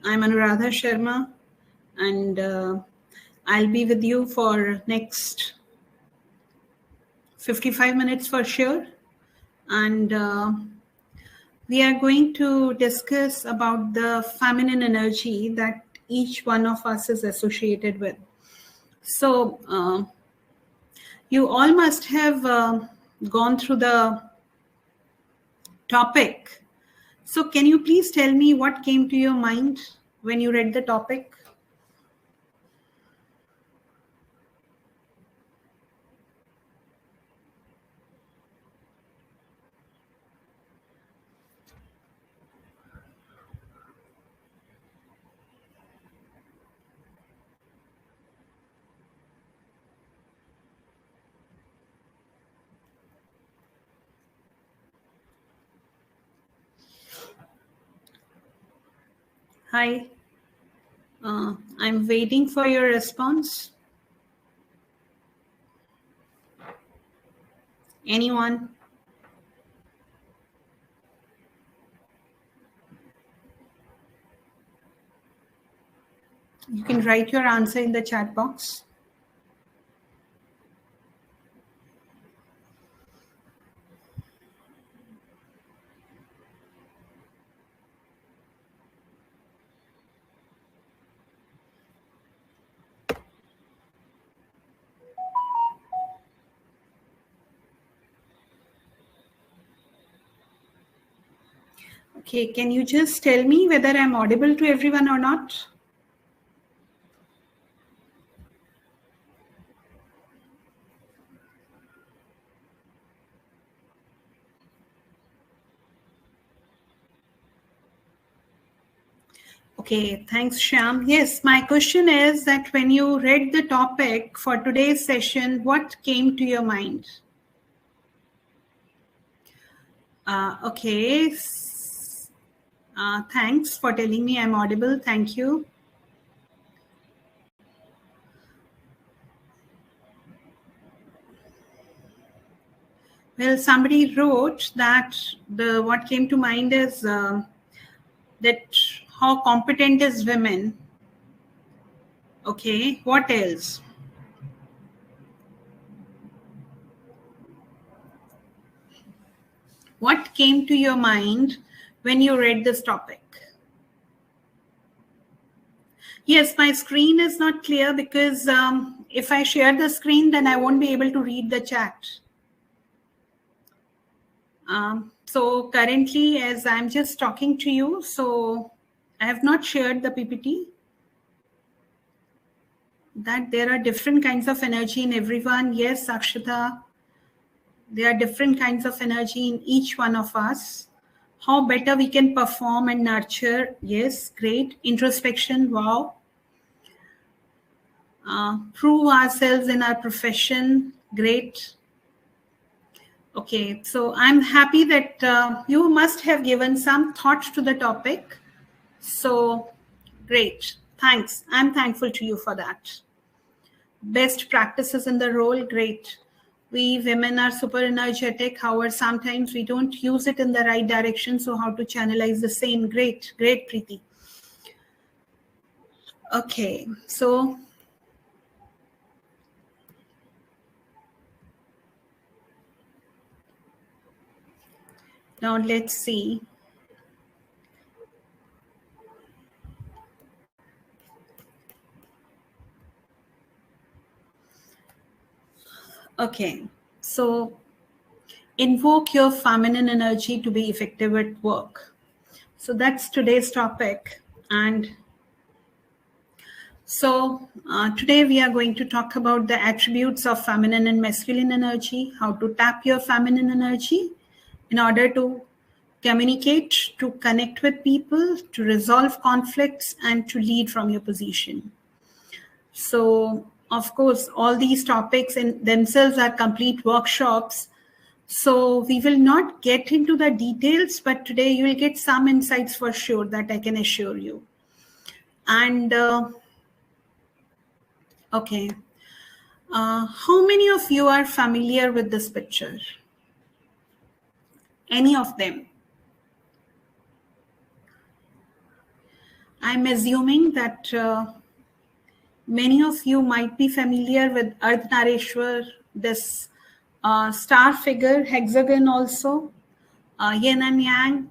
I'm Anuradha Sharma, and I'll be with you for next 55 minutes for sure. And we are going to discuss about the feminine energy that each one of us is associated with. So you all must have gone through the topic. So can you please tell me what came to your mind when you read the topic? Hi, I'm waiting for your response. Anyone? You can write your answer in the chat box. Okay, can you just tell me whether I'm audible to everyone or not? Okay, thanks, Shyam. Yes, my question is that when you read the topic for today's session, what came to your mind? Okay. Thanks for telling me I'm audible. Thank you. Well, somebody wrote that what came to mind is that how competent is women. Okay, what else? What came to your mind when you read this topic? Yes, my screen is not clear because if I share the screen, then I won't be able to read the chat. So currently, as I'm just talking to you, so I have not shared the PPT. That there are different kinds of energy in everyone. Yes, Akshita, there are different kinds of energy in each one of us. How better we can perform and nurture. Yes, great. Introspection, wow. Prove ourselves in our profession, great. Okay, so I'm happy that you must have given some thought to the topic. So great, thanks. I'm thankful to you for that. Best practices in the role, great. We women are super energetic, however, sometimes we don't use it in the right direction. So how to channelize the same, great, great, Preeti. Okay, so now let's see. Okay, so invoke your feminine energy to be effective at work. So that's today's topic. And so today we are going to talk about the attributes of feminine and masculine energy, how to tap your feminine energy in order to communicate, to connect with people, to resolve conflicts, and to lead from your position. So, of course, all these topics in themselves are complete workshops. So we will not get into the details, but today you will get some insights for sure, that I can assure you. And okay, how many of you are familiar with this picture? Any of them? I'm assuming that many of you might be familiar with Ardhanarishwar, this star figure, hexagon also, yin and yang.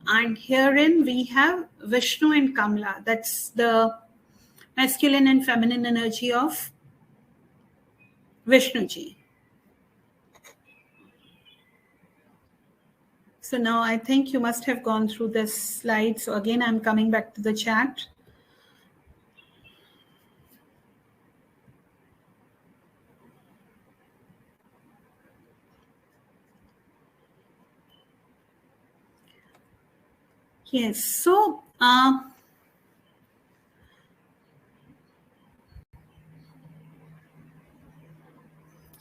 And herein we have Vishnu and Kamala. That's the masculine and feminine energy of Vishnuji. So now I think you must have gone through this slide. So again, I'm coming back to the chat. Yes, so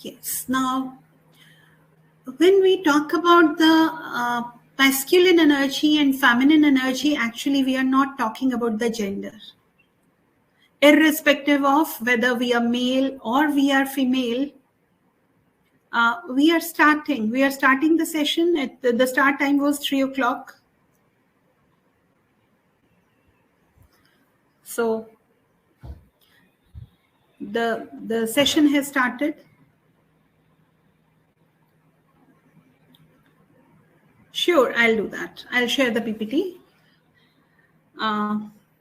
yes, now when we talk about the masculine energy and feminine energy, actually we are not talking about the gender. Irrespective of whether we are male or we are female, we are starting the session at the start time was 3 o'clock. So the session has started. Sure, I'll do that. I'll share the PPT.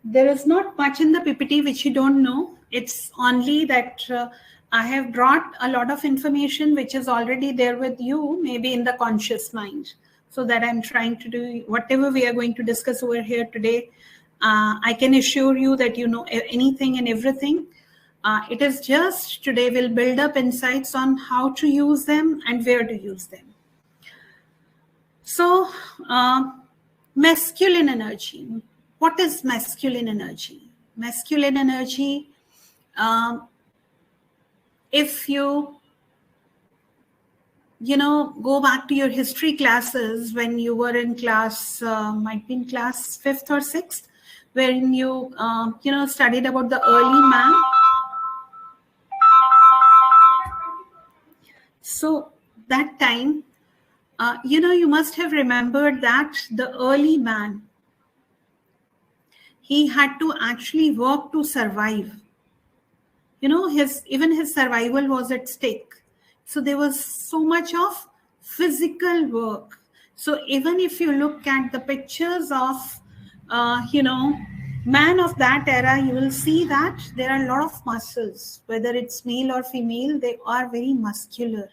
There is not much in the PPT which you don't know. It's only that I have brought a lot of information which is already there with you, maybe in the conscious mind. So that I'm trying to do whatever we are going to discuss over here today. I can assure you that you know anything and everything. It is just today we'll build up insights on how to use them and where to use them. So, masculine energy. What is masculine energy? Masculine energy, if you go back to your history classes when you were in class, might be in class 5th or 6th, when you, studied about the early man. So that time, you must have remembered that the early man, he had to actually work to survive. Even his survival was at stake. So there was so much of physical work. So even if you look at the pictures of, man of that era, you will see that there are a lot of muscles, whether it's male or female, they are very muscular.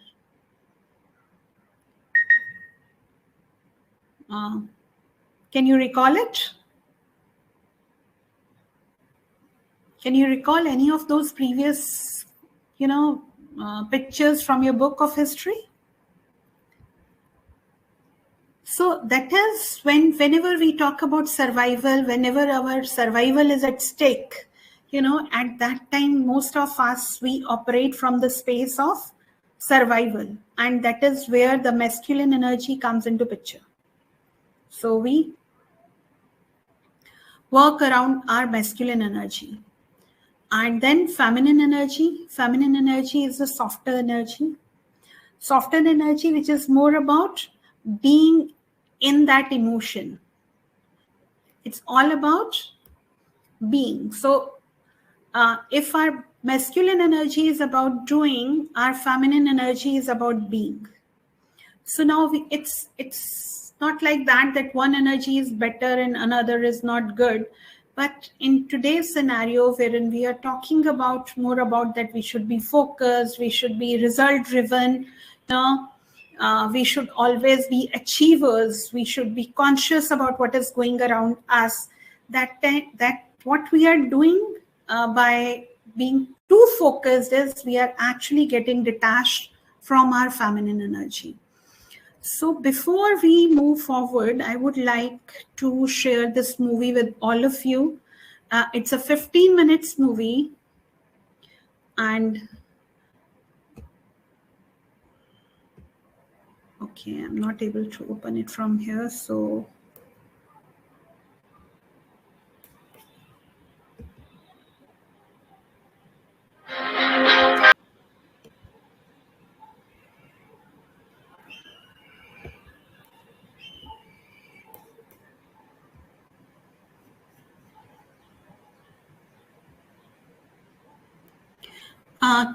Can you recall it? Can you recall any of those previous, pictures from your book of history? So that is whenever we talk about survival, whenever our survival is at stake, at that time, most of us, we operate from the space of survival. And that is where the masculine energy comes into picture. So we work around our masculine energy. And then feminine energy is a softer energy. Softer energy, which is more about being in that emotion. It's all about being. So if our masculine energy is about doing, our feminine energy is about being. So now it's not like that one energy is better and another is not good. But in today's scenario, wherein we are talking about more about that we should be focused, we should be result driven, we should always be achievers, we should be conscious about what is going around us. That what we are doing by being too focused is we are actually getting detached from our feminine energy. So before we move forward, I would like to share this movie with all of you. It's a 15 minutes movie, and okay, I'm not able to open it from here. So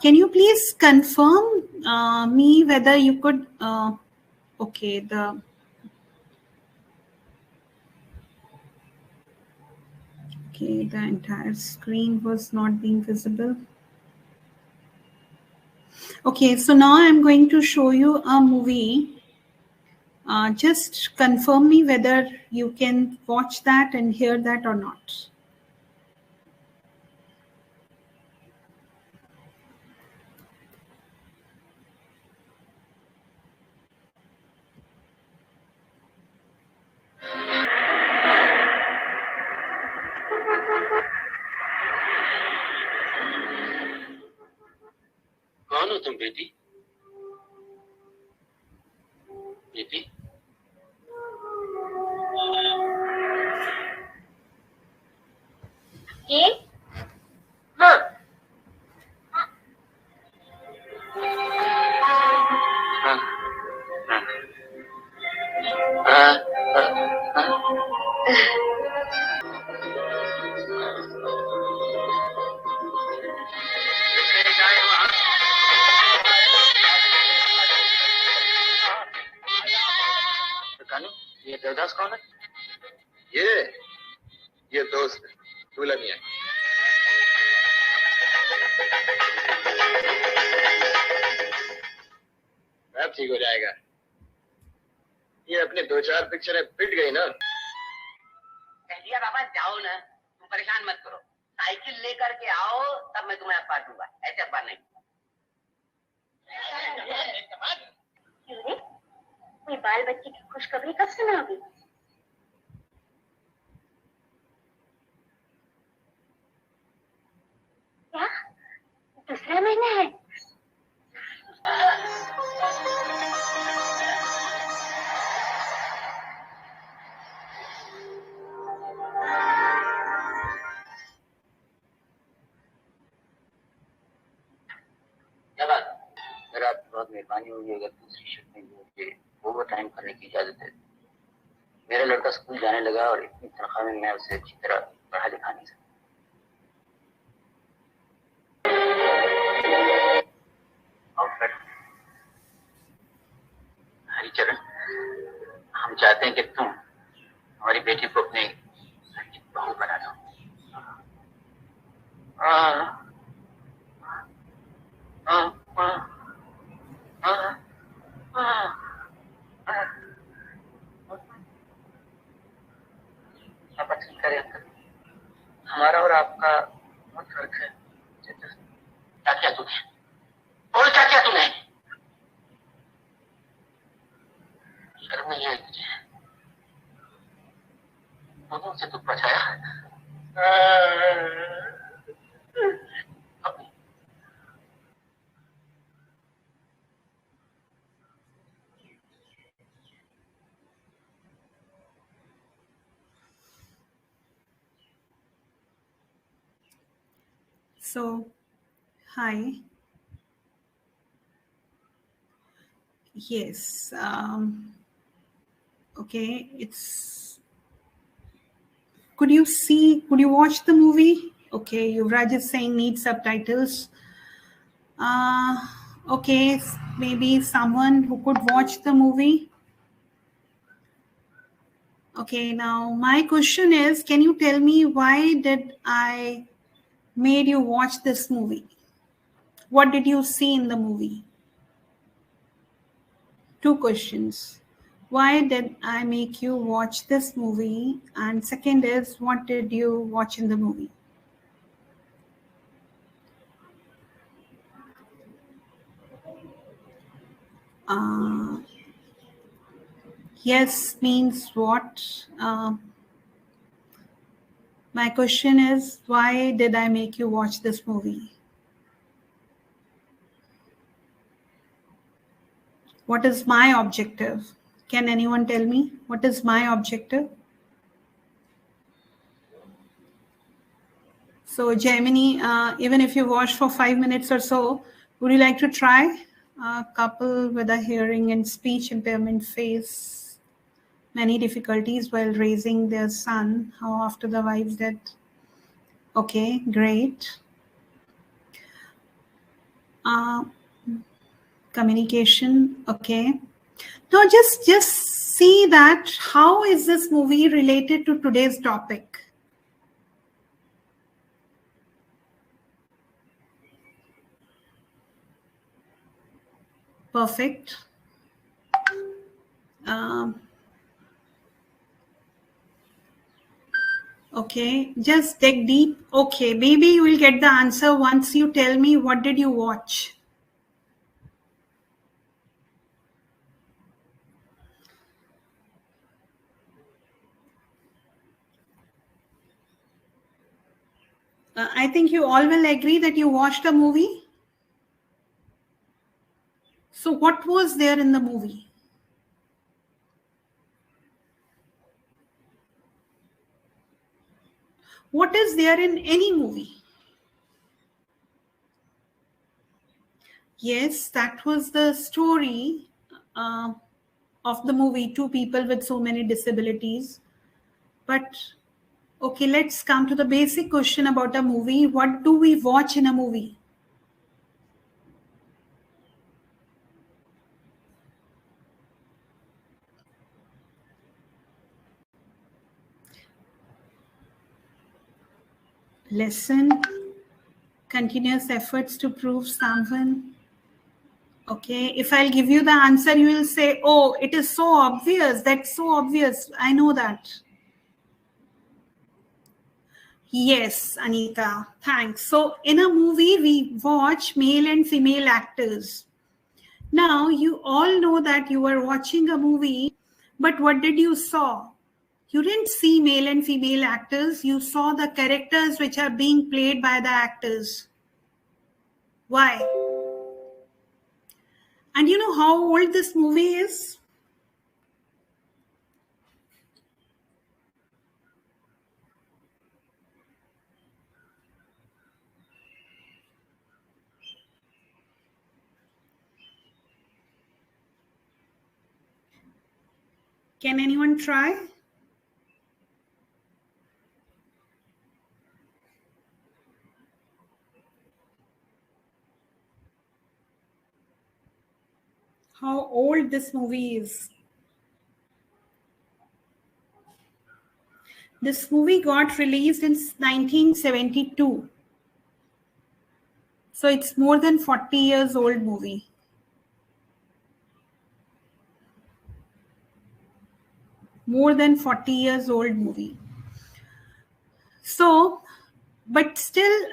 Can you please confirm me whether you could, okay, the entire screen was not being visible. Okay, so now I'm going to show you a movie. Just confirm me whether you can watch that and hear that or not. कौन हो तुम बेटी? बेटी? ये? हाँ। ये देवदास कौन है? ये दोस्त है, दुल्हनिया। सब ठीक हो जाएगा। ये अपने 2-4 पिक्चरें पिट गई ना। कह दिया बाबा जाओ ना, तुम परेशान मत करो। साइकिल लेकर के आओ, तब मैं तुम्हें अखबार दूंगा। ऐसे अखबार नहीं। क्यों रे? कोई बाल बच्चे की खुशखबरी कब सुनाओगी? क्या? दूसरा महीना है? क्या बात? मेरा बहुत मेहरबानी होगी अगर दूसरी शिफ्ट में मुझे ओवर टाइम करने की इजाजत है। मेरा लड़का स्कूल जाने लगा और इतनी तनख्वाह में मैं उसे अच्छी तरह पढ़ा लिखा नहीं सकता। हरिचरण, हम चाहते हैं कि तुम हमारी बेटी को अपने घर की बहू बना दो। आप पसंद करें अंकल, हमारा और आपका बहुत फर्क है। क्या किया तूने? और क्या किया तूने? शर्म नहीं आई तुझे? दोनों से दुख बचाया। So, hi. Yes. Okay, it's. Could you watch the movie? Okay, Yuvraj is saying need subtitles. Okay, maybe someone who could watch the movie. Okay, now my question is, can you tell me why did I made you watch this movie? What did you see in the movie? 2 questions. Why did I make you watch this movie? And second is, what did you watch in the movie? Yes means what? My question is, why did I make you watch this movie? What is my objective? Can anyone tell me what is my objective? So Gemini, even if you watch for 5 minutes or so, would you like to try? A couple with a hearing and speech impairment face many difficulties while raising their son. How after the wife's death? Okay, great. Communication. Okay. Now just see that how is this movie related to today's topic? Perfect. Okay, just dig deep. Okay, maybe you will get the answer once you tell me what did you watch. I think you all will agree that you watched a movie. So what was there in the movie? What is there in any movie? Yes, that was the story of the movie, two people with so many disabilities. But okay, let's come to the basic question about a movie. What do we watch in a movie? Lesson, continuous efforts to prove someone. Okay, if I'll give you the answer, you will say, oh, it is so obvious. That's so obvious. I know that. Yes, Anita, thanks. So in a movie, we watch male and female actors. Now, you all know that you were watching a movie, but what did you saw? You didn't see male and female actors. You saw the characters which are being played by the actors. Why? And you know how old this movie is? Can anyone try? How old this movie is? This movie got released in 1972. So it's more than 40 years old movie. More than 40 years old movie. So, but still,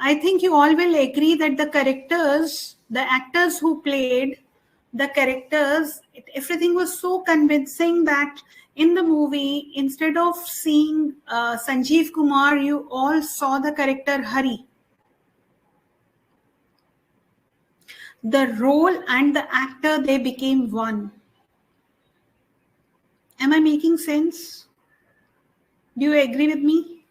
I think you all will agree that the characters, the actors who played the characters, everything was so convincing that in the movie, instead of seeing Sanjeev Kumar, you all saw the character Hari. The role and the actor, they became one. Am I making sense? Do you agree with me?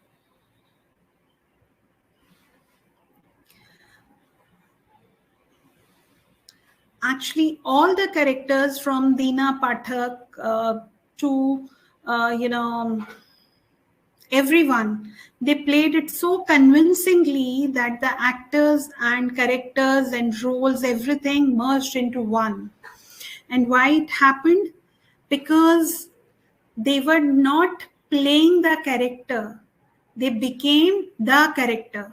Actually, all the characters from Deena Pathak to, everyone, they played it so convincingly that the actors and characters and roles, everything merged into one. And why it happened? Because they were not playing the character. They became the character.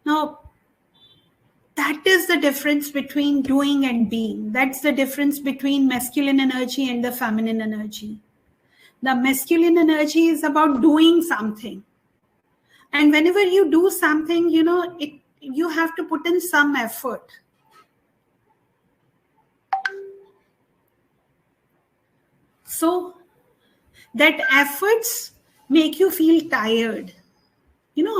Now, that is the difference between doing and being. That's the difference between masculine energy and the feminine energy. The masculine energy is about doing something. And whenever you do something, you have to put in some effort. So that efforts make you feel tired.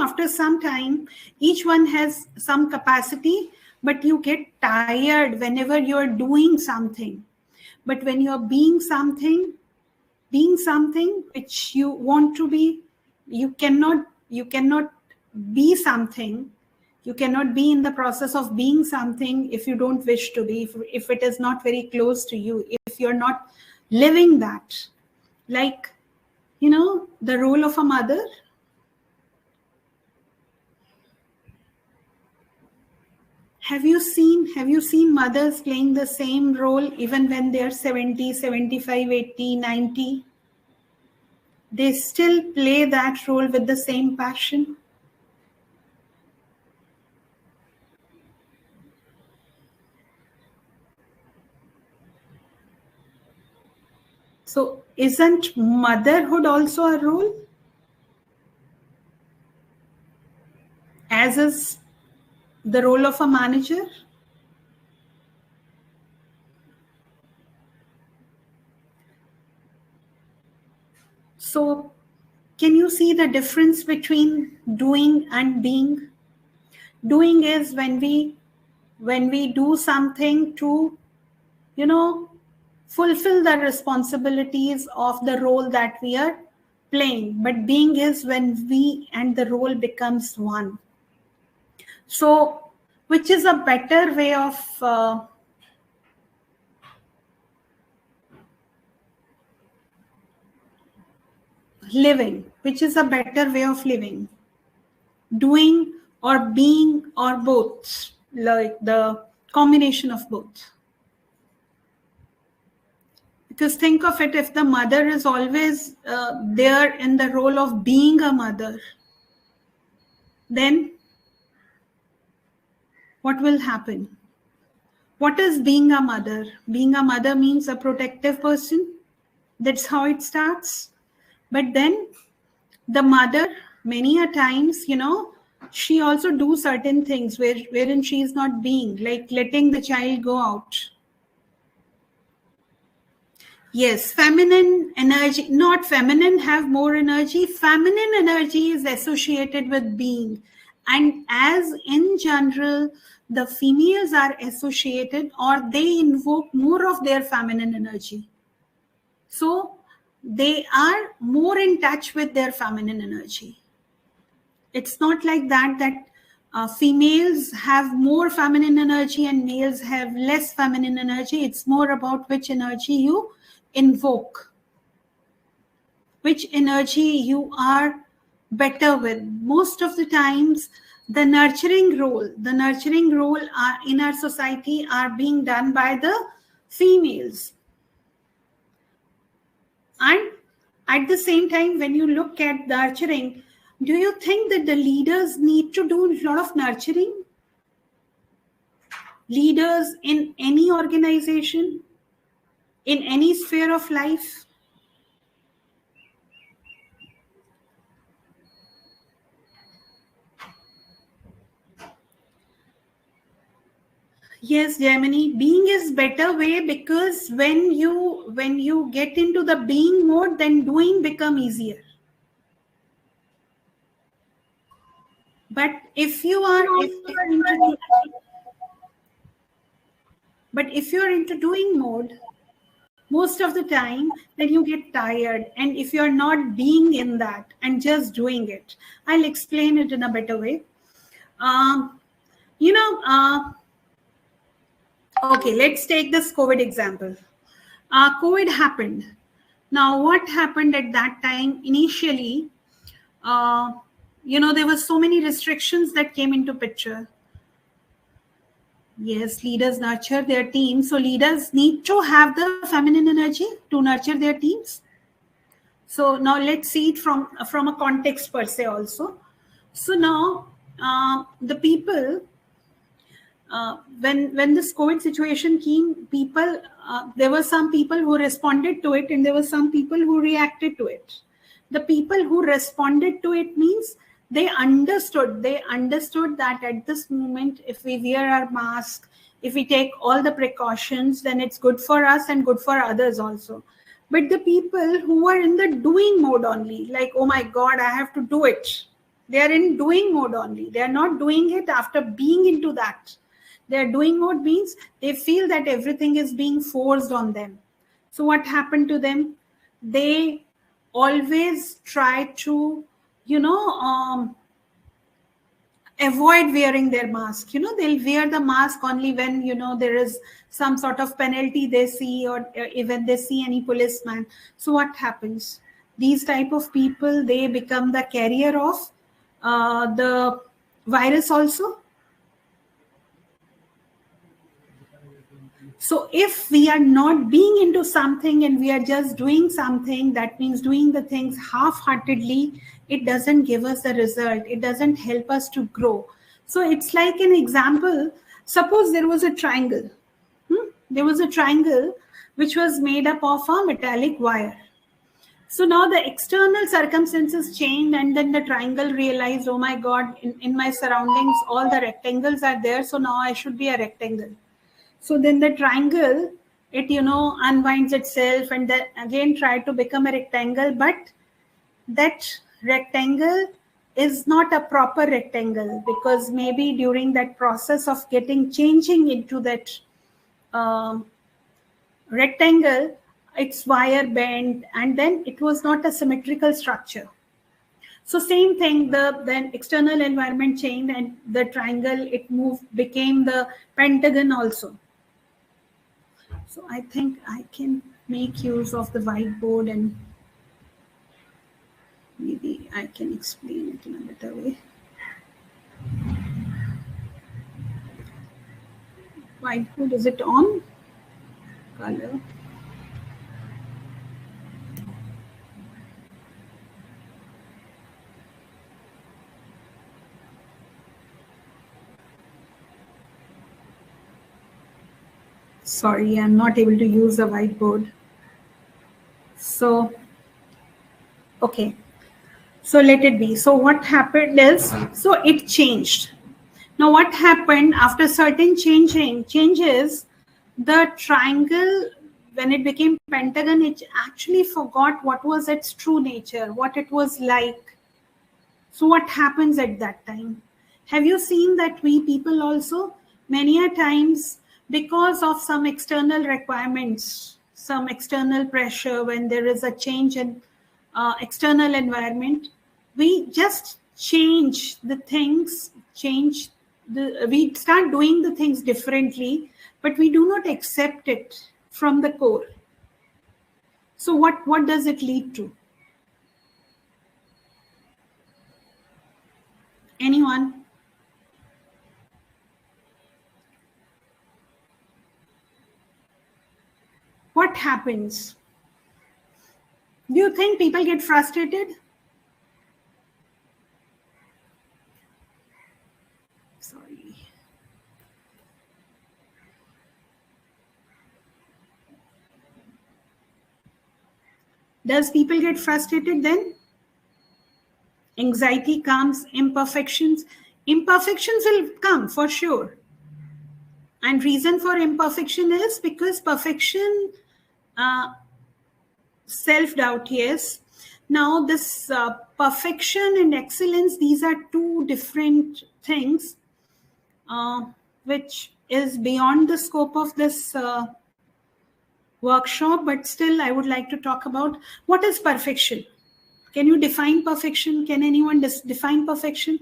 After some time, each one has some capacity, but you get tired whenever you're doing something. But when you're being something which you want to be, you cannot be something. You cannot be in the process of being something if you don't wish to be, if it is not very close to you, if you're not living that. Like, the role of a mother. Have you seen mothers playing the same role even when they're 70, 75, 80, 90? They still play that role with the same passion. So isn't motherhood also a role? As is the role of a manager? So can you see the difference between doing and being? Doing is when we do something to, fulfill the responsibilities of the role that we are playing. But being is when we and the role becomes one. So which is a better way of living? Which is a better way of living? Doing or being or both? Like the combination of both. Because think of it, if the mother is always there in the role of being a mother, then what will happen? What is being a mother? Being a mother means a protective person. That's how it starts. But then the mother, many a times, she also do certain things wherein she is not being, like letting the child go out. Yes, feminine energy, not feminine have more energy. Feminine energy is associated with being. And as in general, the females are associated or they invoke more of their feminine energy. So they are more in touch with their feminine energy. It's not like that females have more feminine energy and males have less feminine energy. It's more about which energy you invoke, which energy you are better with. Most of the times, the nurturing role in our society are being done by the females. And at the same time, when you look at nurturing, do you think that the leaders need to do a lot of nurturing? Leaders in any organization, in any sphere of life? Yes, Gemini, being is better way, because when you get into the being mode, then doing become easier. But if you are into doing mode, most of the time, then you get tired. And if you're not being in that and just doing it, I'll explain it in a better way. Okay, let's take this COVID example. COVID happened. Now, what happened at that time? Initially, there were so many restrictions that came into picture. Yes, leaders nurture their teams. So leaders need to have the feminine energy to nurture their teams. So now let's see it from a context per se also. So now the people, when this COVID situation came, people, there were some people who responded to it and there were some people who reacted to it. The people who responded to it means they understood that at this moment, if we wear our mask, if we take all the precautions, then it's good for us and good for others also. But the people who are in the doing mode only, like, oh my God, I have to do it. They are in doing mode only. They are not doing it after being into that. Their doing mode means they feel that everything is being forced on them. So what happened to them? They always try to, avoid wearing their mask. They'll wear the mask only when, there is some sort of penalty they see, or even they see any policeman. So what happens? These type of people, they become the carrier of the virus also. So if we are not being into something and we are just doing something, that means doing the things half-heartedly, it doesn't give us the result. It doesn't help us to grow. So it's like an example. Suppose there was a triangle. There was a triangle which was made up of a metallic wire. So now the external circumstances changed, and then the triangle realized, oh my God, in my surroundings, all the rectangles are there. So now I should be a rectangle. So then the triangle, it, unwinds itself and then again try to become a rectangle. But that rectangle is not a proper rectangle, because maybe during that process of changing into that rectangle, its wire bent, and then it was not a symmetrical structure. So same thing, then external environment changed and the triangle, it became the pentagon also. So I think I can make use of the whiteboard and maybe I can explain it in a better way. Whiteboard, is it on? Color. Sorry, I'm not able to use the whiteboard. So, okay. So let it be. So what happened is, so it changed. Now what happened after certain changes, the triangle, when it became pentagon, it actually forgot what was its true nature, what it was like. So what happens at that time? Have you seen that we people also, many a times, because of some external requirements, some external pressure, when there is a change in external environment, we just change the things, we start doing the things differently, but we do not accept it from the core. So what does it lead to? Anyone? What happens? Do you think people get frustrated? Sorry. Does people get frustrated then? Anxiety comes, imperfections. Imperfections will come for sure. And reason for imperfection is because perfection, self-doubt, yes. Now this perfection and excellence, these are two different things, which is beyond the scope of this workshop, but still I would like to talk about what is perfection. Can you define perfection? Can anyone define perfection?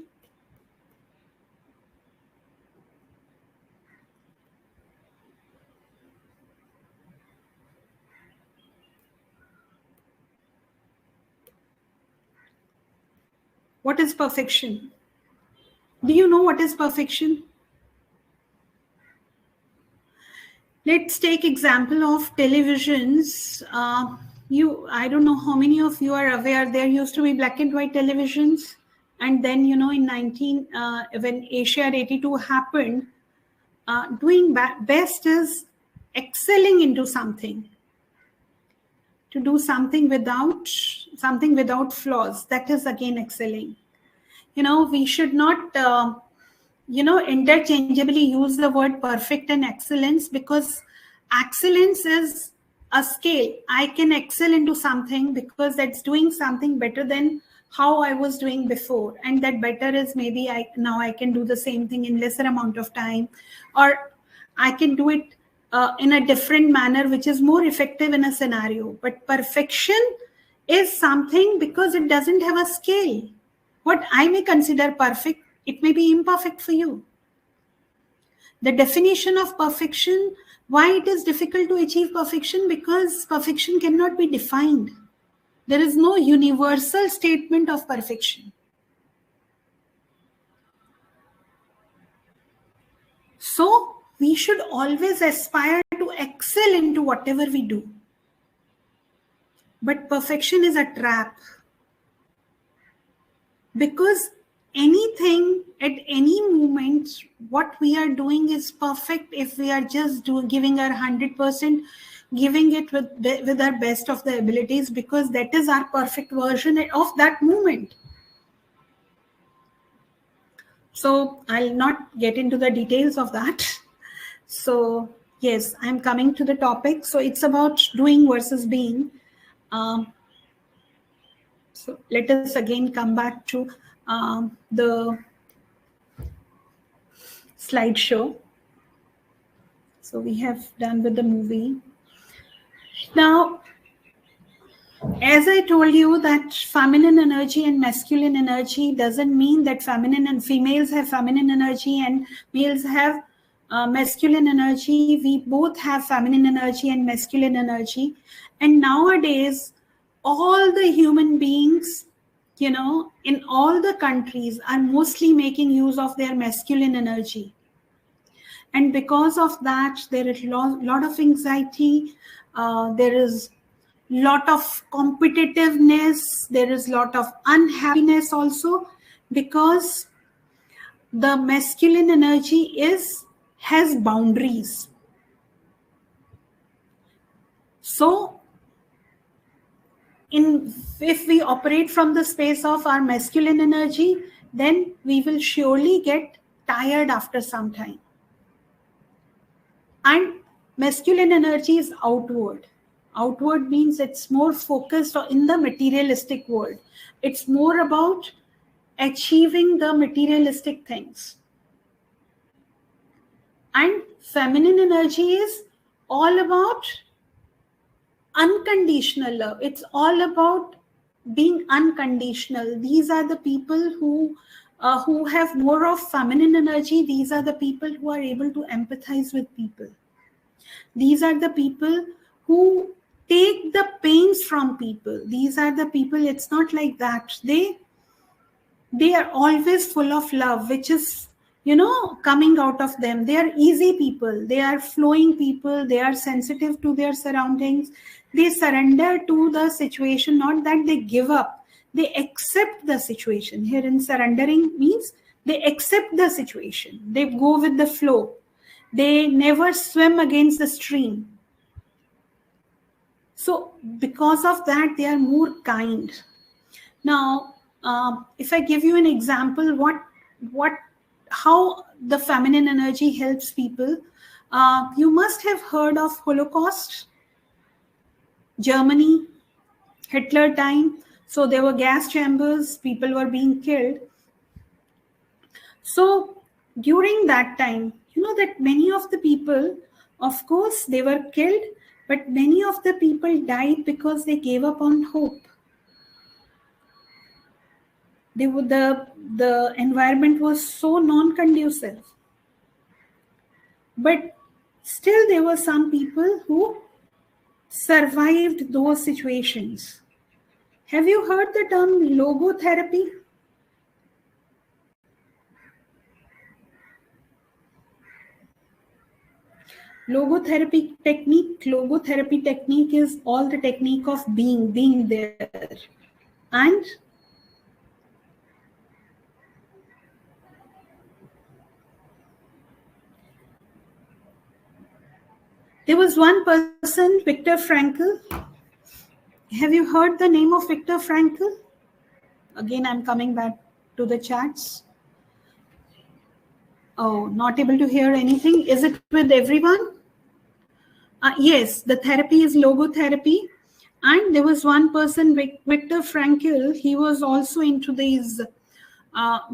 What is perfection? Do you know what is perfection? Let's take example of televisions. I don't know how many of you are aware, there used to be black and white televisions. And then, in when Asia 82 happened, doing best is excelling into something. To do something without flaws, that is again excelling. We should not, interchangeably use the word perfect and excellence, because excellence is a scale. I can excel into something because that's doing something better than how I was doing before. And that better is maybe now I can do the same thing in lesser amount of time, or I can do it in a different manner, which is more effective in a scenario. But perfection is something because it doesn't have a scale. What I may consider perfect, it may be imperfect for you. The definition of perfection, why it is difficult to achieve perfection? Because perfection cannot be defined. There is no universal statement of perfection. So we should always aspire to excel into whatever we do. But perfection is a trap. Because anything at any moment, what we are doing is perfect if we are just giving our 100%, giving it with our best of the abilities, because that is our perfect version of that moment. So I'll not get into the details of that. So yes, I'm coming to the topic. So it's about doing versus being. So let us again come back to the slideshow. So we have done with the movie. Now, as I told you that feminine energy and masculine energy doesn't mean that feminine and females have feminine energy and males have masculine energy. We both have feminine energy and masculine energy. And nowadays, all the human beings, you know, in all the countries are mostly making use of their masculine energy. And because of that, there is a lot of anxiety. There is lot of competitiveness. There is lot of unhappiness also, because the masculine energy has boundaries. So if we operate from the space of our masculine energy, then we will surely get tired after some time. And masculine energy is outward. Outward means it's more focused in the materialistic world. It's more about achieving the materialistic things. And feminine energy is all about unconditional love. It's all about being unconditional. These are the people who have more of feminine energy. These are the people who are able to empathize with people. These are the people who take the pains from people. These are the people, it's not like that. They are always full of love, which is, you know, coming out of them. They are easy people. They are flowing people. They are sensitive to their surroundings. They surrender to the situation, not that they give up. They accept the situation. Here in surrendering means they accept the situation. They go with the flow. They never swim against the stream. So because of that, they are more kind. Now, if I give you an example, how the feminine energy helps people, you must have heard of Holocaust, Germany, Hitler time. So there were gas chambers, people were being killed. So during that time, you know that many of the people, of course, they were killed, but many of the people died because they gave up on hope. The environment was so non-conducive. But still there were some people who survived those situations. Have you heard the term logotherapy? Logotherapy technique is all the technique of being there. And there was one person, Viktor Frankl. Have you heard the name of Viktor Frankl? Again, I'm coming back to the chats. Oh, not able to hear anything. Is it with everyone? Yes, the therapy is logotherapy. And there was one person, Viktor Frankl, he was also into these,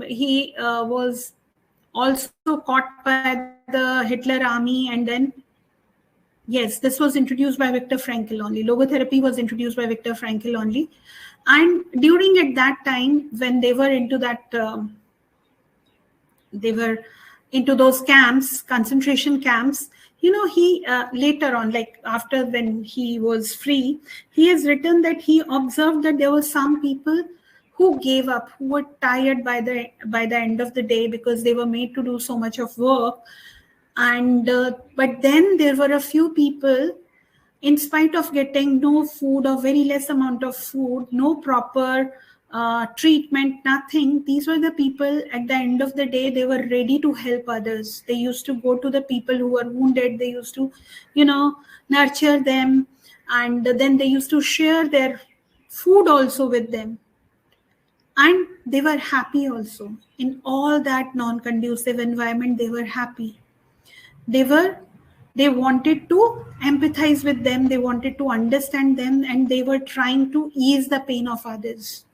he was also caught by the Hitler army, and then, yes, this was introduced by Viktor Frankl only. Logotherapy was introduced by Viktor Frankl only. And during at that time, when they were into that, they were into those camps, concentration camps, you know, he later on, like after when he was free, he has written that he observed that there were some people who gave up, who were tired by the end of the day because they were made to do so much of work. And but then there were a few people, in spite of getting no food or very less amount of food, no proper treatment, nothing, these were the people at the end of the day, they were ready to help others. They used to go to the people who were wounded. They used to, nurture them. And then they used to share their food also with them. And they were happy also. In all that non-conducive environment, they were happy. They wanted to empathize with them. They wanted to understand them, and they were trying to ease the pain of others.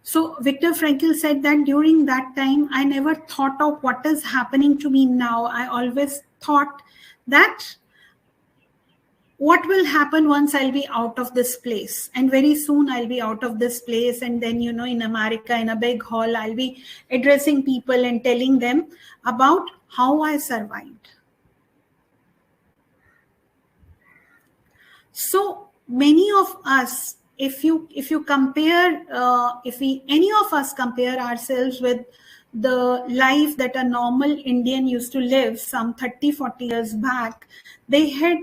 So Viktor Frankl said that during that time, I never thought of what is happening to me now. I always thought that what will happen once I'll be out of this place? And very soon I'll be out of this place. And then, in America, in a big hall, I'll be addressing people and telling them about how I survived. So many of us, if you compare, any of us compare ourselves with the life that a normal Indian used to live some 30-40 years back, they had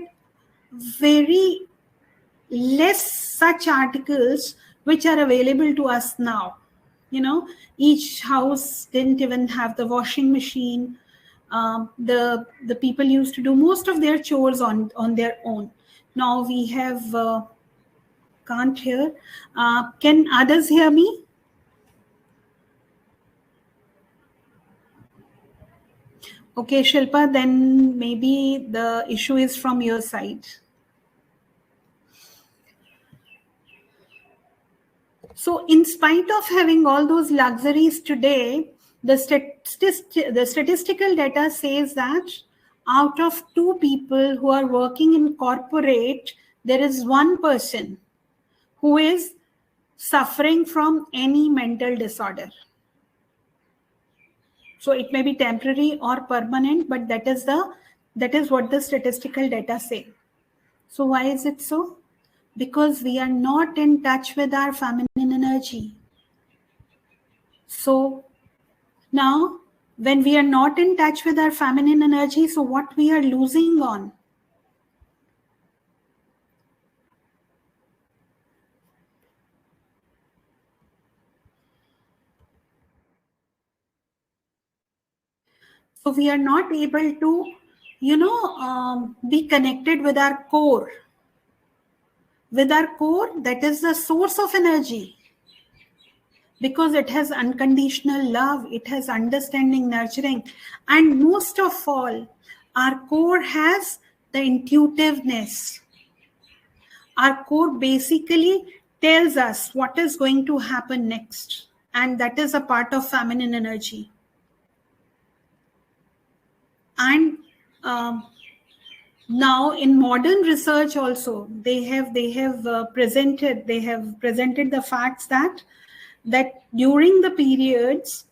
very less such articles which are available to us now. Each house didn't even have the washing machine. The people used to do most of their chores on their own. Now we have can't hear. Can others hear me? Okay, Shilpa, then maybe the issue is from your side. So in spite of having all those luxuries today, the statistical data says that out of 2 people who are working in corporate, there is 1 person who is suffering from any mental disorder. So it may be temporary or permanent, but that is what the statistical data say. So why is it so? Because we are not in touch with our feminine energy. So now, when we are not in touch with our feminine energy, so what we are losing on? So we are not able to, be connected with our core. With our core, that is the source of energy. Because it has unconditional love, it has understanding, nurturing. And most of all, our core has the intuitiveness. Our core basically tells us what is going to happen next. And that is a part of feminine energy. And now in modern research also, they have presented the facts that during the periods,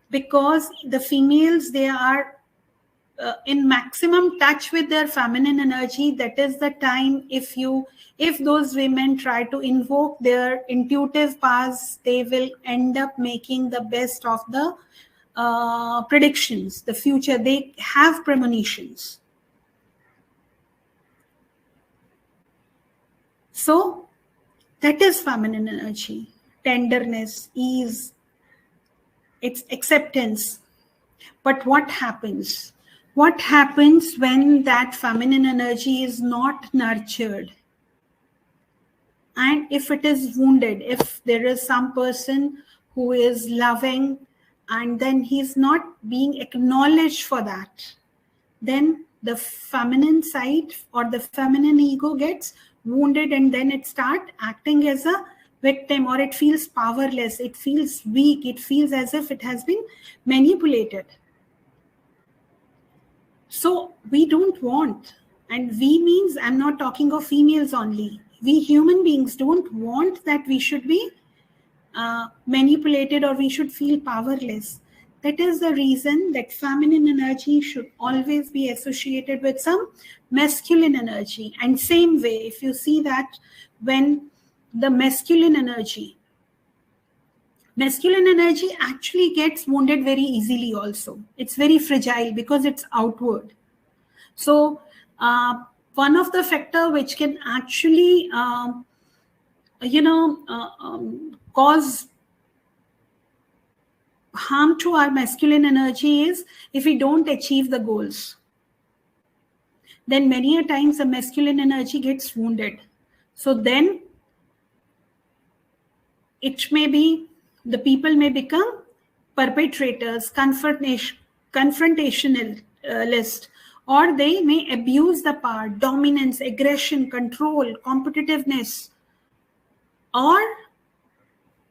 because the females, they are in maximum touch with their feminine energy, that is the time if those women try to invoke their intuitive powers, they will end up making the best of the predictions, the future. They have premonitions. So that is feminine energy. Tenderness, ease, it's acceptance. But what happens? What happens when that feminine energy is not nurtured? And if it is wounded, if there is some person who is loving and then he's not being acknowledged for that, then the feminine side or the feminine ego gets wounded, and then it starts acting as a victim, or it feels powerless, it feels weak, it feels as if it has been manipulated. So we don't want, and we means I'm not talking of females only. We human beings don't want that we should be manipulated or we should feel powerless. That is the reason that feminine energy should always be associated with some masculine energy. And same way, if you see that when the masculine energy actually gets wounded very easily also. It's very fragile because it's outward. So one of the factor which can actually cause harm to our masculine energy is if we don't achieve the goals. Then many a times the masculine energy gets wounded. So then it may be the people may become perpetrators, confrontationalist, or they may abuse the power, dominance, aggression, control, competitiveness, or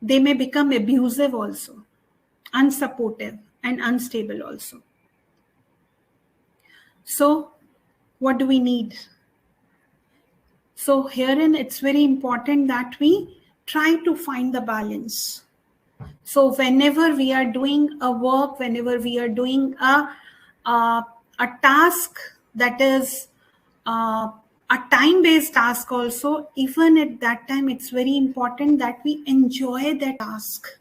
they may become abusive also, unsupportive and unstable also. So what do we need? So herein it's very important that we try to find the balance. So whenever we are doing a work, whenever we are doing a task that is a time-based task also, even at that time, it's very important that we enjoy that task.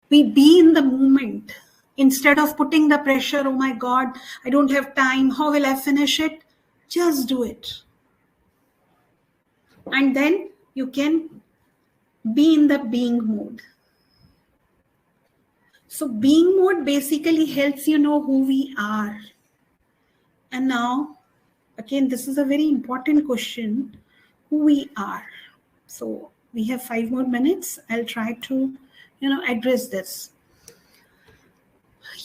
We be in the moment instead of putting the pressure, oh my God, I don't have time, how will I finish it? Just do it. And then you can be in the being mode. So being mode basically helps you know who we are. And now, again, this is a very important question, who we are. So we have 5 more minutes. I'll try to, address this.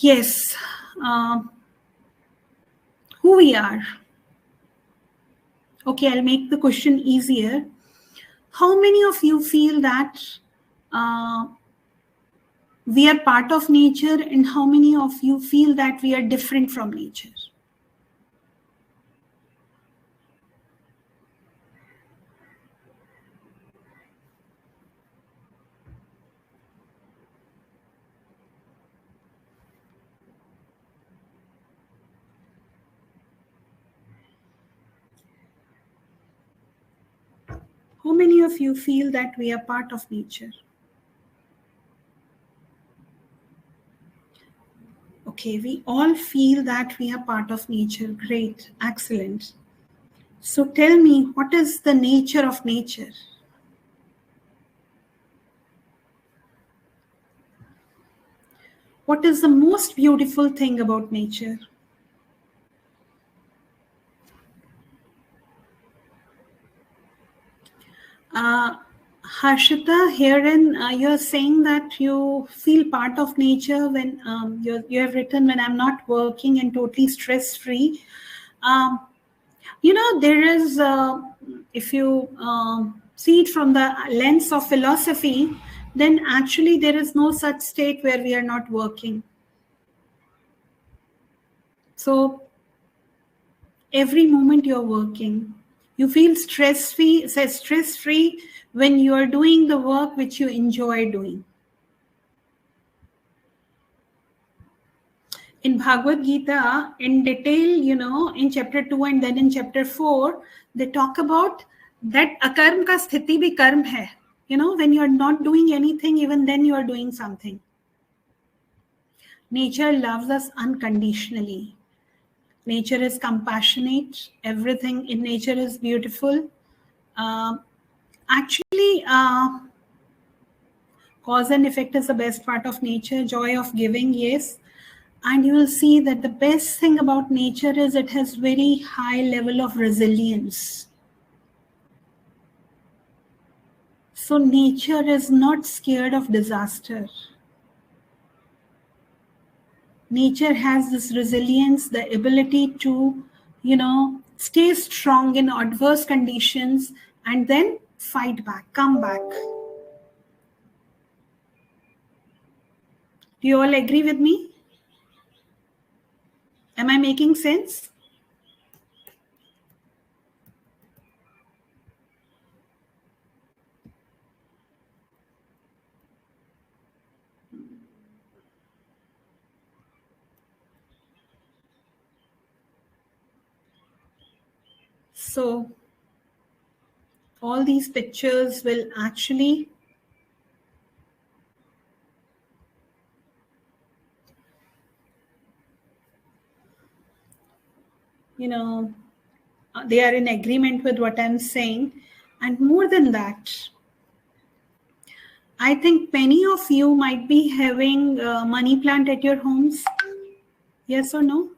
Yes, who we are. Okay, I'll make the question easier. How many of you feel that we are part of nature, and how many of you feel that we are different from nature? How many of you feel that we are part of nature? Okay, we all feel that we are part of nature. Great, excellent. So tell me, what is the nature of nature? What is the most beautiful thing about nature? Harshita, herein you're saying that you feel part of nature when you have written, when I'm not working and totally stress-free. There is, if you see it from the lens of philosophy, then actually there is no such state where we are not working. So every moment you're working, you feel stress-free when you are doing the work which you enjoy doing. In Bhagavad Gita, in detail, in chapter 2 and then in chapter 4, they talk about that akarm ka sthiti bhi karm hai. When you are not doing anything, even then you are doing something. Nature loves us unconditionally. Nature is compassionate. Everything in nature is beautiful. Actually, cause and effect is the best part of nature. Joy of giving, yes. And you will see that the best thing about nature is it has very high level of resilience. So nature is not scared of disaster. Nature has this resilience, the ability to, stay strong in adverse conditions and then fight back, come back. Do you all agree with me? Am I making sense? So all these pictures will actually they are in agreement with what I'm saying. And more than that, I think many of you might be having a money plant at your homes. Yes or no?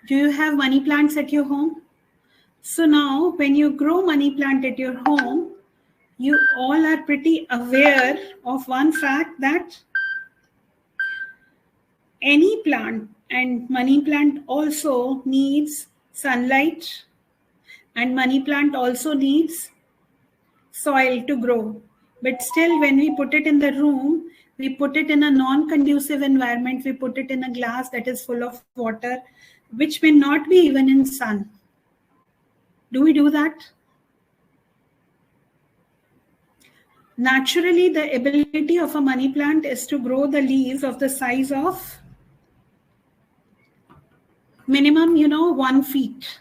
Do you have money plants at your home? So now when you grow money plant at your home, you all are pretty aware of one fact that any plant, and money plant also needs sunlight, and money plant also needs soil to grow. But still, when we put it in the room, we put it in a non-conducive environment, we put it in a glass that is full of water, which may not be even in sun. Do we do that? Naturally, the ability of a money plant is to grow the leaves of the size of minimum, 1 feet.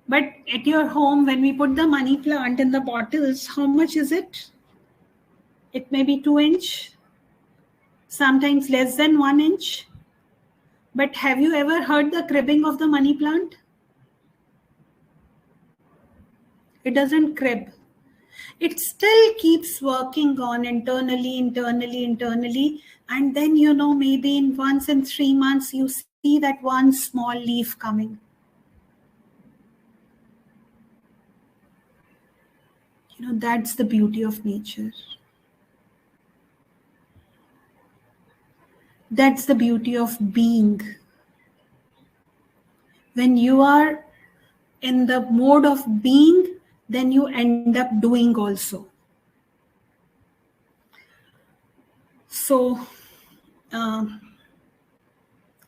But at your home, when we put the money plant in the bottles, how much is it? It may be 2 inch, sometimes less than 1 inch. But have you ever heard the cribbing of the money plant? It doesn't crib. It still keeps working on internally. And then, maybe once in 3 months, you see that one small leaf coming. That's the beauty of nature. That's the beauty of being. When you are in the mode of being, then you end up doing also. So, am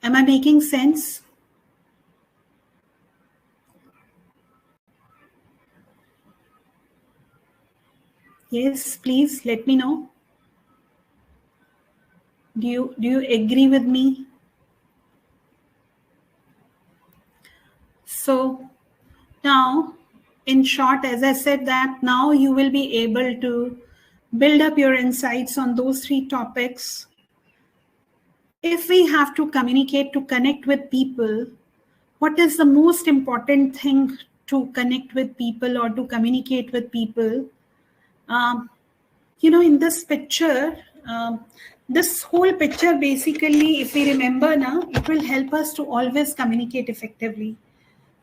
I making sense? Yes, please let me know. Do you agree with me? So now, in short, as I said, that now you will be able to build up your insights on those 3 topics. If we have to communicate, to connect with people, what is the most important thing to connect with people or to communicate with people? In this picture, this whole picture basically, if we remember now, it will help us to always communicate effectively.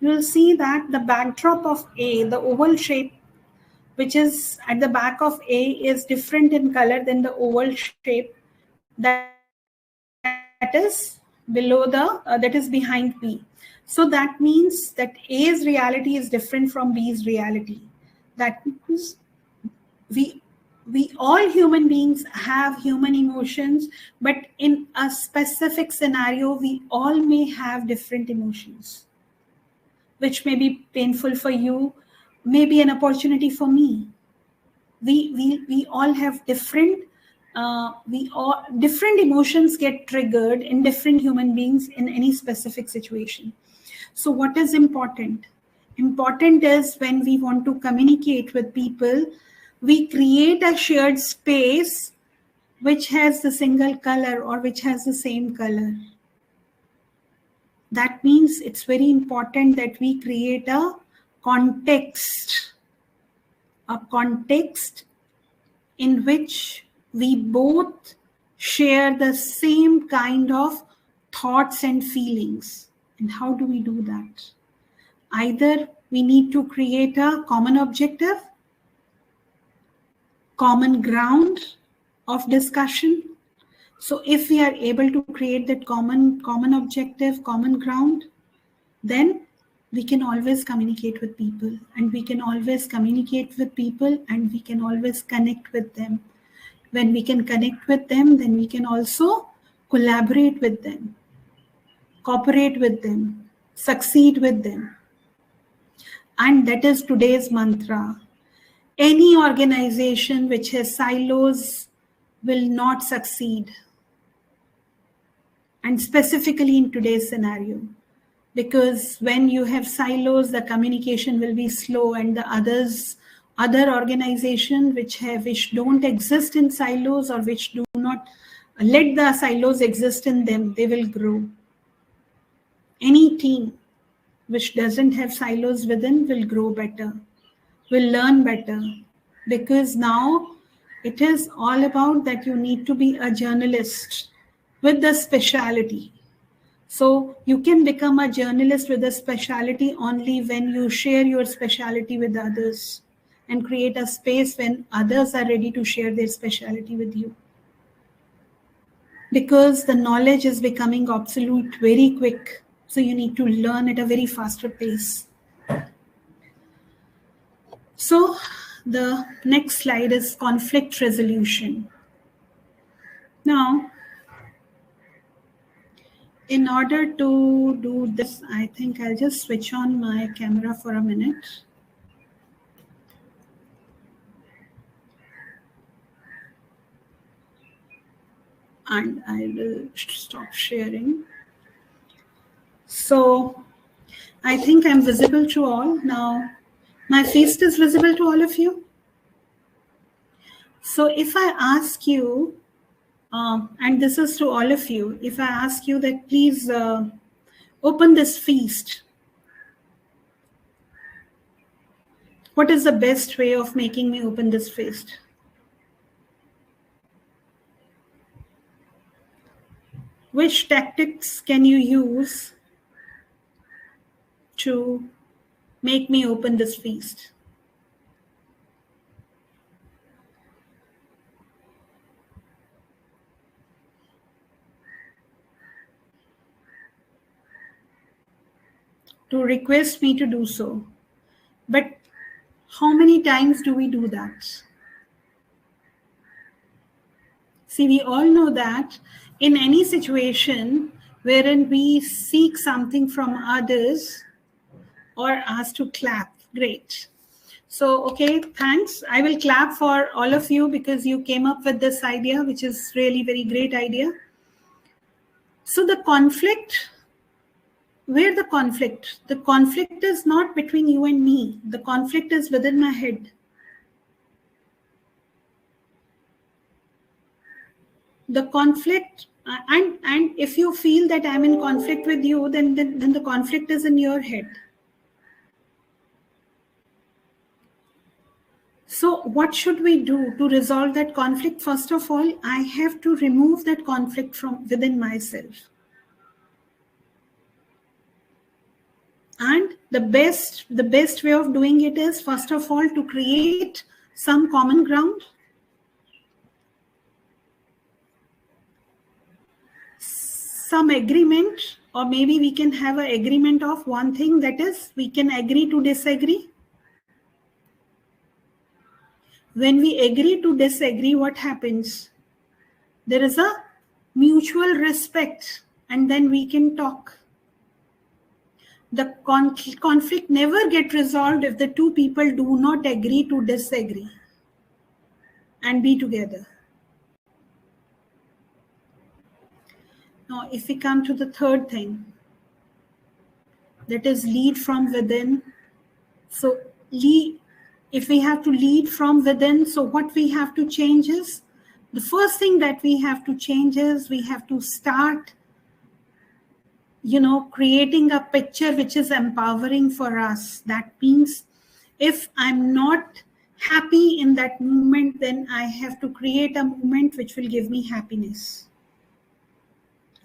You will see that the backdrop of A, the oval shape, which is at the back of A, is different in color than the oval shape that is below that is behind B. So that means that A's reality is different from B's reality. That means we all human beings have human emotions, but in a specific scenario, we all may have different emotions, which may be painful for you, may be an opportunity for me. We all have different emotions get triggered in different human beings in any specific situation. So what is important? Important is when we want to communicate with people, we create a shared space which has the single color or which has the same color. That means it's very important that we create a context in which we both share the same kind of thoughts and feelings. And how do we do that? Either we need to create a common objective, common ground of discussion. So if we are able to create that common objective, common ground, then we can always communicate with people, and we can always communicate with people, and we can always connect with them. When we can connect with them, then we can also collaborate with them, cooperate with them, succeed with them. And that is today's mantra. Any organization which has silos will not succeed. And specifically in today's scenario, because when you have silos, the communication will be slow and the others other organizations which don't exist in silos, or which do not let the silos exist in them, they will grow. Any team which doesn't have silos within will grow better, will learn better, because now it is all about that you need to be a journalist with the specialty. So you can become a journalist with a specialty only when you share your specialty with others and create a space when others are ready to share their specialty with you. Because the knowledge is becoming obsolete very quick. So you need to learn at a very faster pace. So the next slide is conflict resolution. Now, in order to do this, I think I'll just switch on my camera for a minute. And I will stop sharing. So I think I'm visible to all. Now, my face is visible to all of you. So if I ask you, and this is to all of you, if I ask you that please open this feast, what is the best way of making me open this feast? Which tactics can you use to make me open this feast? To request me to do so. But how many times do we do that? See, we all know that in any situation wherein we seek something from others or ask to clap, great. So, okay, thanks. I will clap for all of you because you came up with this idea, which is really very great idea. So the conflict, where the conflict? The conflict is not between you and me. The conflict is within my head. The conflict, and if you feel that I'm in conflict with you, then the conflict is in your head. So what should we do to resolve that conflict? First of all, I have to remove that conflict from within myself. And the best way of doing it is, first of all, to create some common ground. Some agreement, or maybe we can have an agreement of one thing, that is, we can agree to disagree. When we agree to disagree, what happens? There is a mutual respect, and then we can talk. The conflict never gets resolved if the two people do not agree to disagree and be together. Now, if we come to the third thing, that is lead from within. So if we have to lead from within, so what we have to change is, the first thing that we have to change is we have to start, creating a picture which is empowering for us. That means if I'm not happy in that moment, then I have to create a moment which will give me happiness.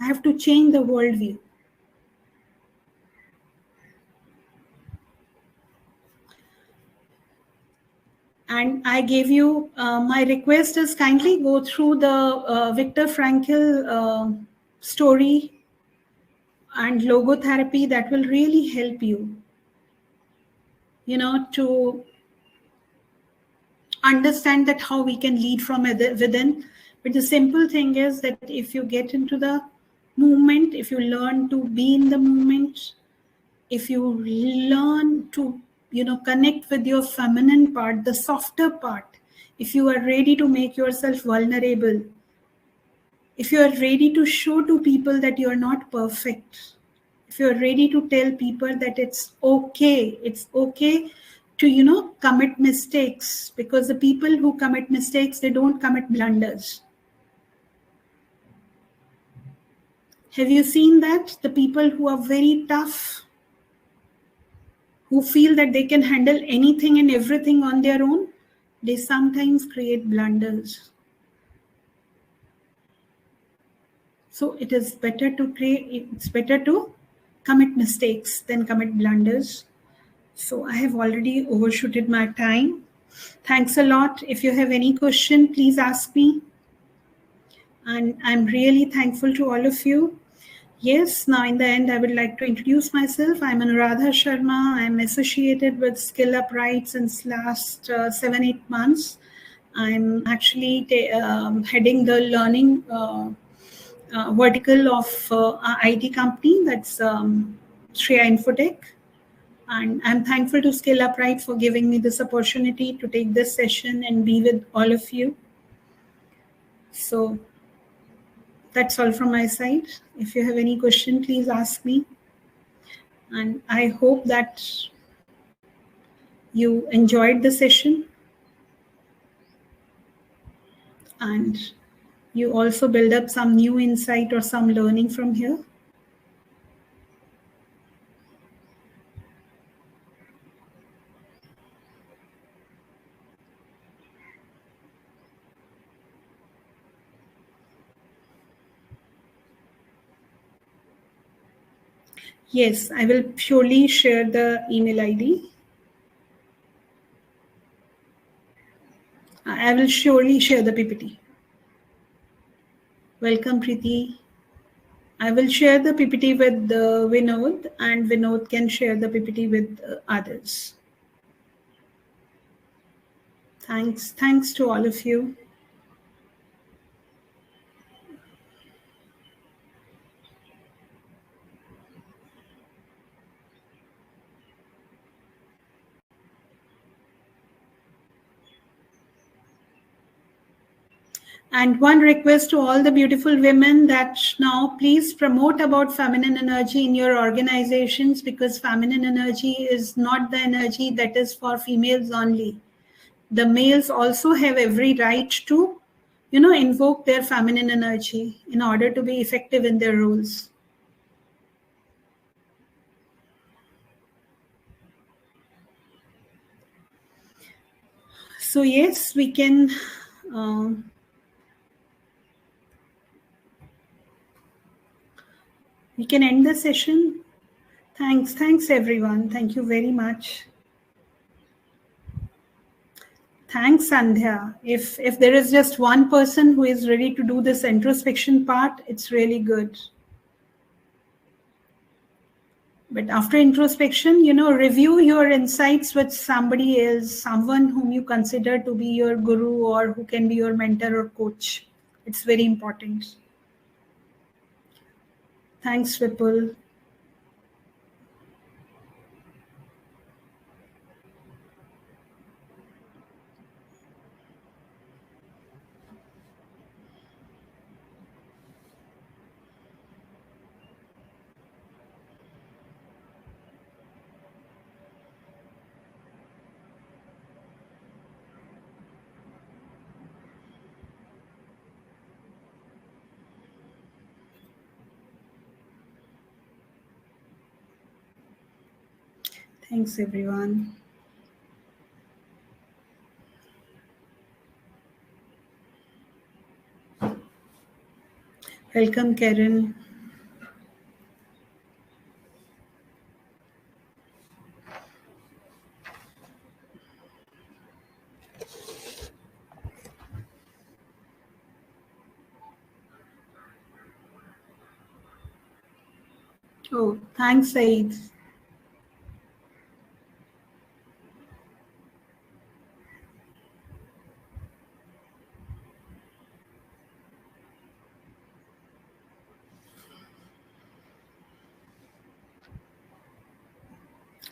I have to change the worldview. And I gave you, my request is kindly go through the Viktor Frankl story and logotherapy. That will really help you, to understand that how we can lead from within. But the simple thing is that if you get into the movement, if you learn to be in the movement, if you learn to connect with your feminine part, the softer part, if you are ready to make yourself vulnerable, if you are ready to show to people that you are not perfect, if you are ready to tell people that it's okay to commit mistakes, because the people who commit mistakes, they don't commit blunders. Have you seen that? The people who are very tough, who feel that they can handle anything and everything on their own, they sometimes create blunders. So it's better to commit mistakes than commit blunders. So I have already overshooted my time. Thanks a lot. If you have any question, please ask me. And I'm really thankful to all of you. Yes, now in the end, I would like to introduce myself. I'm Anuradha Sharma. I'm associated with SkillUpRight since last 7-8 months. I'm actually heading the learning vertical of our IT company, that's Shreya Infotech. And I'm thankful to SkillUpRight for giving me this opportunity to take this session and be with all of you. So that's all from my side. If you have any question, please ask me. And I hope that you enjoyed the session and you also build up some new insight or some learning from here. Yes, I will surely share the email ID. I will surely share the PPT. Welcome, Preeti. I will share the PPT with Vinod, and Vinod can share the PPT with others. Thanks to all of you. And one request to all the beautiful women, that now please promote about feminine energy in your organizations, because feminine energy is not the energy that is for females only. The males also have every right to, invoke their feminine energy in order to be effective in their roles. So yes, we can end the session. Thanks everyone. Thank you very much. Thanks, Sandhya. If there is just one person who is ready to do this introspection part, it's really good. But after introspection, review your insights with somebody else, someone whom you consider to be your guru or who can be your mentor or coach. It's very important. Thanks, Vipul. Thanks, everyone. Welcome, Karen. Oh, thanks, Said.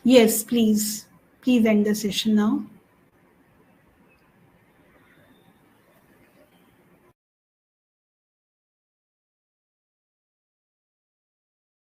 Yes, please end the session now.